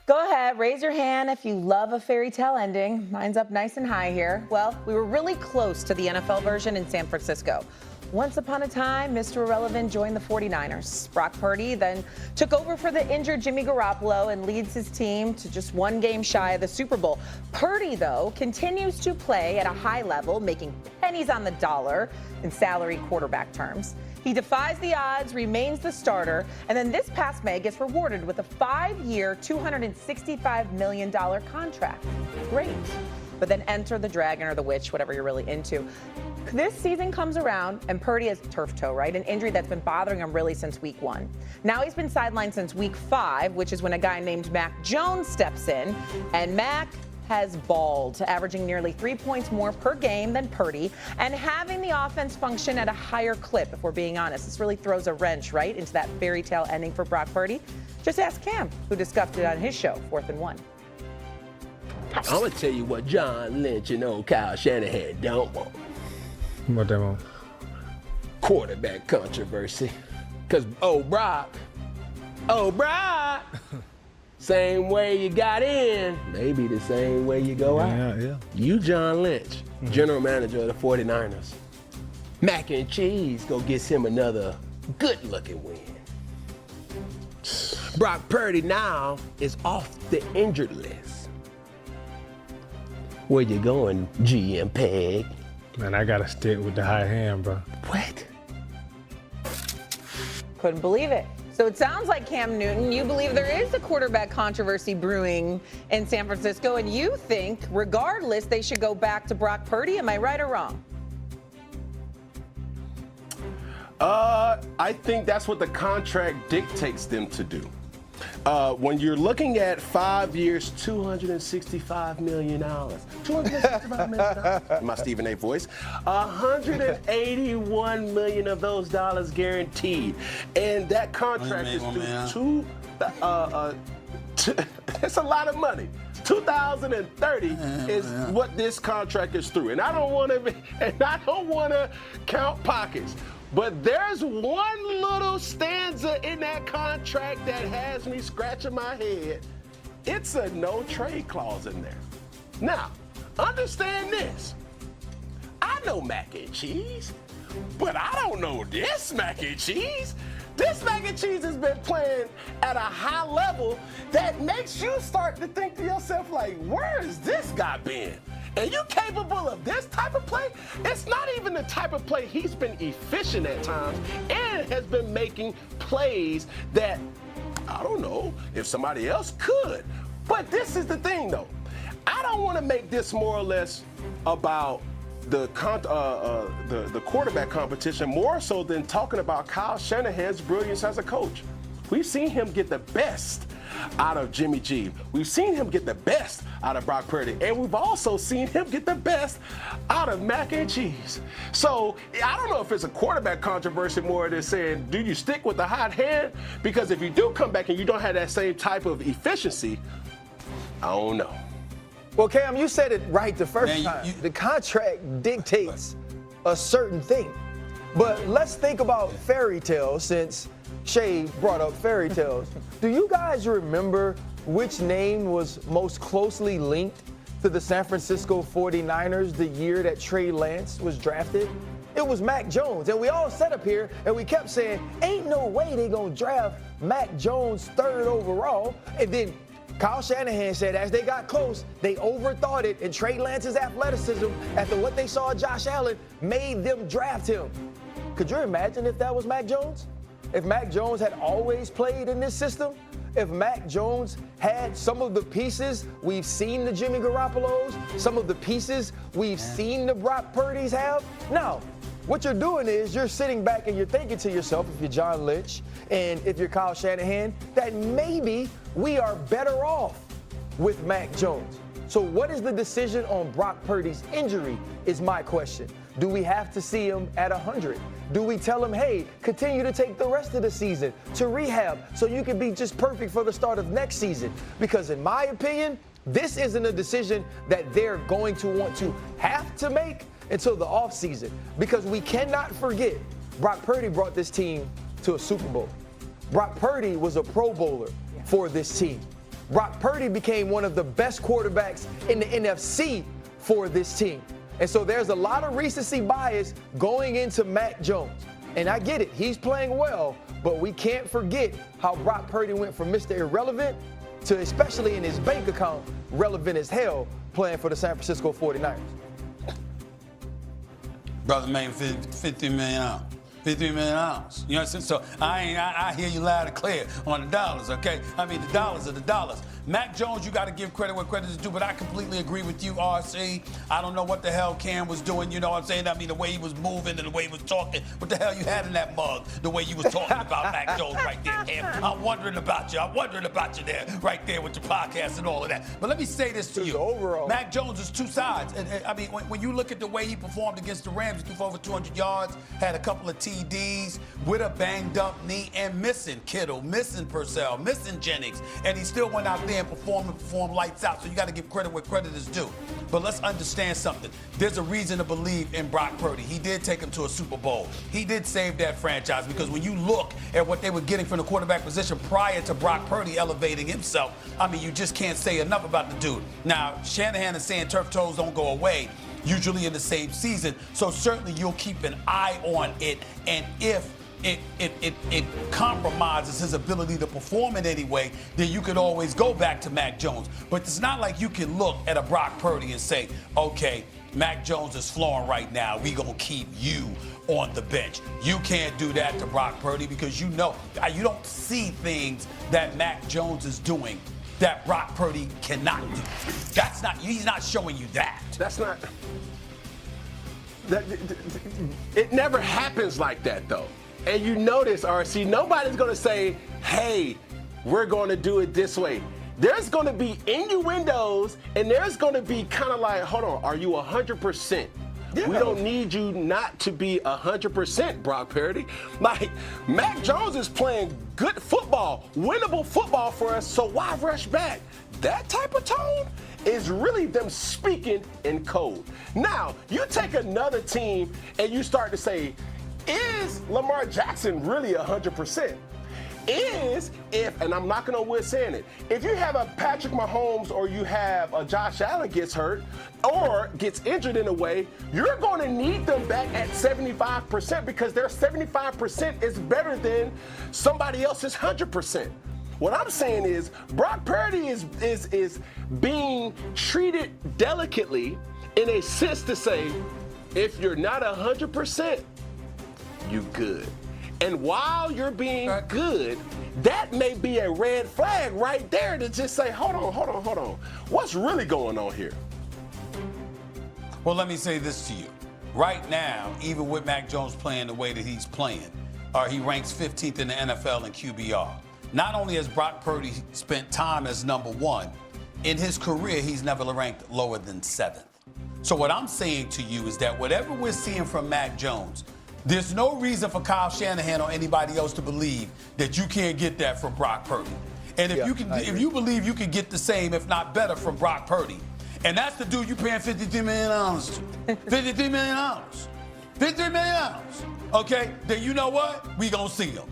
Go ahead, raise your hand if you love a fairy tale ending. Mine's up nice and high here. Well, we were really close to the NFL version in San Francisco. Once upon a time, Mr. Irrelevant joined the 49ers. Brock Purdy then took over for the injured Jimmy Garoppolo and leads his team to just one game shy of the Super Bowl. Purdy, though, continues to play at a high level, making pennies on the dollar in salary quarterback terms. He defies the odds, remains the starter, and then this past May gets rewarded with a 5-year, $265 million contract. Great. But then enter the dragon or the witch, whatever you're really into. This season comes around, and Purdy has turf toe, right? An injury that's been bothering him really since week 1. Now he's been sidelined since week 5, which is when a guy named Mac Jones steps in, and Mac has balled, averaging nearly 3 points more per game than Purdy, and having the offense function at a higher clip, if we're being honest. This really throws a wrench, right, into that fairy tale ending for Brock Purdy. Just ask Cam, who discussed it on his show, 4th and 1. I'm going to tell you what John Lynch and old Kyle Shanahan don't want. What they want? Quarterback controversy. Because, Brock, same way you got in, maybe the same way you go out. Yeah. You, John Lynch, general manager of the 49ers. Mac and Cheese go get him another good-looking win. Brock Purdy now is off the injured list. Where you going, GM Peg? Man, I gotta stick with the high hand, bro. What? Couldn't believe it. So it sounds like, Cam Newton, you believe there is a quarterback controversy brewing in San Francisco, and you think, regardless, they should go back to Brock Purdy. Am I right or wrong? I think that's what the contract dictates them to do. When you're looking at 5 years, $265 million. $265 million. My Stephen A. voice. $181 million of those dollars guaranteed. And that contract is due it's a lot of money. 2030 is what this contract is through. And I don't want to count pockets. But there's one little stanza in that contract that has me scratching my head. It's a no trade clause in there. Now, understand this. I know mac and cheese, but I don't know this mac and cheese. This mac and cheese has been playing at a high level that makes you start to think to yourself, like, where has this guy been? And you capable of this type of play? It's not even the type of play. He's been efficient at times and has been making plays that, I don't know if somebody else could. But this is the thing, though. I don't want to make this more or less about the quarterback competition, more so than talking about Kyle Shanahan's brilliance as a coach. We've seen him get the best out of Jimmy G. We've seen him get the best out of Brock Purdy. And we've also seen him get the best out of mac and cheese. So I don't know if it's a quarterback controversy more than saying, do you stick with the hot hand? Because if you do come back and you don't have that same type of efficiency, I don't know. Well, Cam, you said it right the first time. The contract dictates a certain thing. But let's think about fairy tales, since Shay brought up fairy tales. Do you guys remember which name was most closely linked to the San Francisco 49ers the year that Trey Lance was drafted? It was Mac Jones. And we all sat up here and we kept saying, ain't no way they gonna draft Mac Jones 3rd overall. And then Kyle Shanahan said as they got close, they overthought it, and Trey Lance's athleticism, after what they saw of Josh Allen, made them draft him. Could you imagine if that was Mac Jones? If Mac Jones had always played in this system? If Mac Jones had some of the pieces we've seen the Jimmy Garoppolos, some of the pieces we've seen the Brock Purdys have? No. What you're doing is you're sitting back and you're thinking to yourself, if you're John Lynch and if you're Kyle Shanahan, that maybe we are better off with Mac Jones. So what is the decision on Brock Purdy's injury is my question. Do we have to see him at 100? Do we tell him, hey, continue to take the rest of the season to rehab so you can be just perfect for the start of next season? Because in my opinion, this isn't a decision that they're going to want to have to make until the offseason. Because we cannot forget, Brock Purdy brought this team to a Super Bowl. Brock Purdy was a Pro Bowler for this team. Brock Purdy became one of the best quarterbacks in the NFC for this team. And so there's a lot of recency bias going into Mac Jones. And I get it, he's playing well, but we can't forget how Brock Purdy went from Mr. Irrelevant to, especially in his bank account, relevant as hell playing for the San Francisco 49ers. Brother made $50 million. $50 million. You know what I'm saying? So I hear you loud and clear on the dollars, okay? I mean, the dollars are the dollars. Mac Jones, you got to give credit where credit is due, but I completely agree with you, RC. I don't know what the hell Cam was doing, you know what I'm saying? I mean, the way he was moving and the way he was talking. What the hell you had in that mug? The way you was talking about Mac Jones right there, Cam. I'm wondering about you. I'm wondering about you there, right there with your podcast and all of that. But let me say this to you. Overall, Mac Jones is two sides. And I mean, when you look at the way he performed against the Rams, he threw for over 200 yards, had a couple of TDs with a banged up knee and missing Kittle, missing Purcell, missing Jennings, and he still went out there and performed lights out. So you got to give credit where credit is due. But let's understand something. There's a reason to believe in Brock Purdy. He did take him to a Super Bowl. He did save that franchise because when you look at what they were getting from the quarterback position prior to Brock Purdy elevating himself, I mean, you just can't say enough about the dude. Now, Shanahan is saying turf toes don't go away, usually in the same season. So certainly you'll keep an eye on it. And if it compromises his ability to perform in any way, then you could always go back to Mac Jones. But it's not like you can look at a Brock Purdy and say, okay, Mac Jones is flowing right now. We gonna keep you on the bench. You can't do that to Brock Purdy because you know, you don't see things that Mac Jones is doing that Brock Purdy cannot do. He's not showing you that. That's not. It never happens like that, though. And you notice, RC, nobody's going to say, hey, we're going to do it this way. There's going to be innuendos, and there's going to be kind of like, hold on, are you 100%? Yeah. We don't need you not to be 100%, Brock Purdy. Like, Mac Jones is playing good football, winnable football for us, so why rush back? That type of tone is really them speaking in code. Now, you take another team and you start to say, is Lamar Jackson really 100%? And I'm knocking on wood saying it, if you have a Patrick Mahomes or you have a Josh Allen gets hurt or gets injured in a way, you're going to need them back at 75% because their 75% is better than somebody else's 100%. What I'm saying is Brock Purdy is being treated delicately in a sense to say, if you're not 100%, you good. And while you're being good, that may be a red flag right there to just say, hold on. What's really going on here? Well, let me say this to you. Right now, even with Mac Jones playing the way that he's playing, he ranks 15th in the NFL in QBR. Not only has Brock Purdy spent time as number one, in his career, he's never ranked lower than 7th. So what I'm saying to you is that whatever we're seeing from Mac Jones, there's no reason for Kyle Shanahan or anybody else to believe that you can't get that from Brock Purdy. And if you believe you can get the same, if not better, from Brock Purdy, and that's the dude you paying $53 million to. $53 million. $53 million. Okay, then you know what? We gonna see him.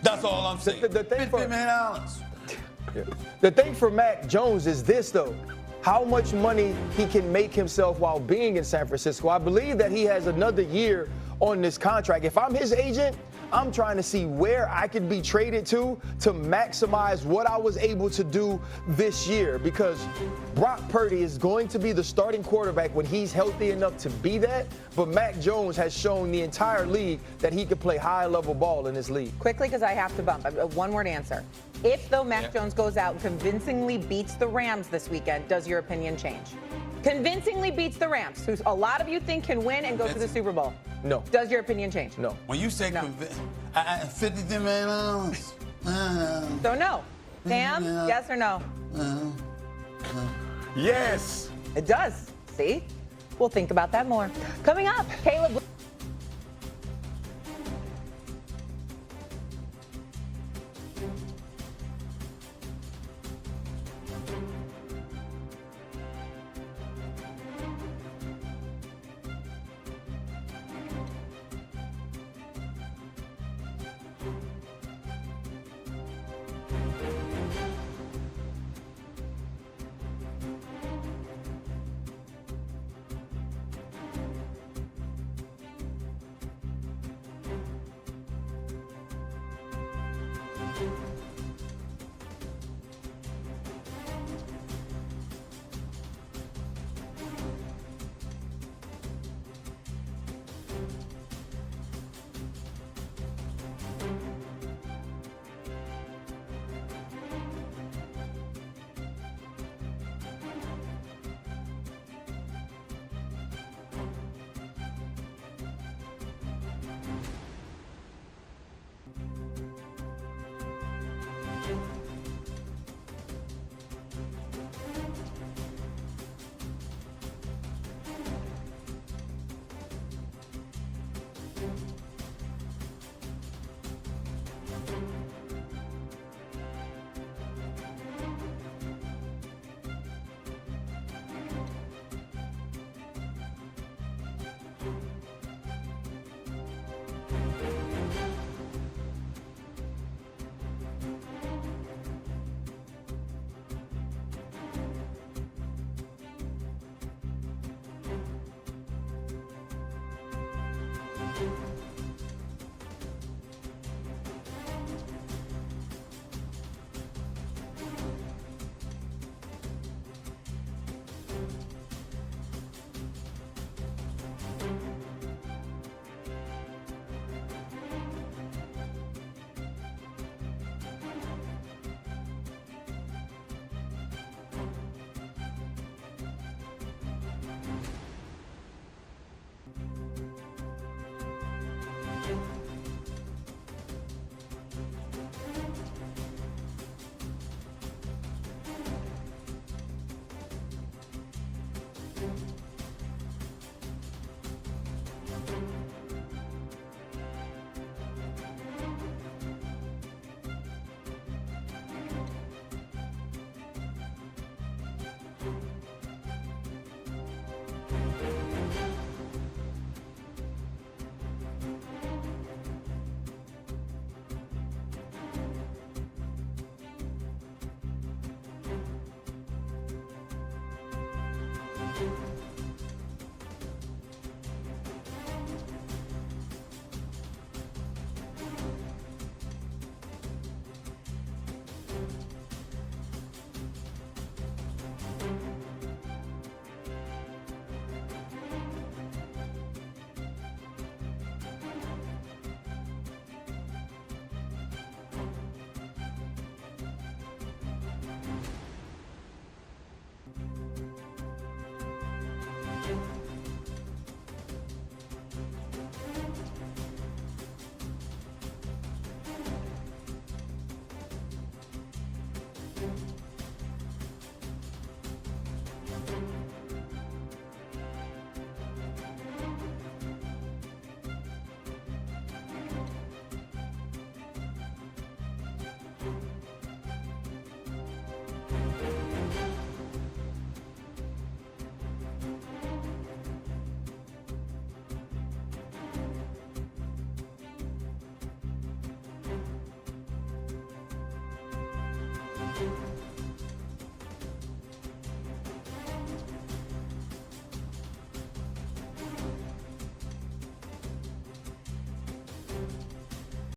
That's all I'm saying. $50 million. The thing for Mac Jones is this, though. How much money he can make himself while being in San Francisco. I believe that he has another year on this contract. If I'm his agent, I'm trying to see where I could be traded to maximize what I was able to do this year, because Brock Purdy is going to be the starting quarterback when he's healthy enough to be that. But Mac Jones has shown the entire league that he can play high-level ball in this league. Quickly, because I have to bump. A one-word answer. If, though, Mac Jones goes out and convincingly beats the Rams this weekend, does your opinion change? Convincingly beats the Rams, who a lot of you think can win and go to the Super Bowl. No. Does your opinion change? No. When you say $50 million. So no. Sam, yes or no? Yes. It does. See? We'll think about that more. Coming up, Caleb. Bye.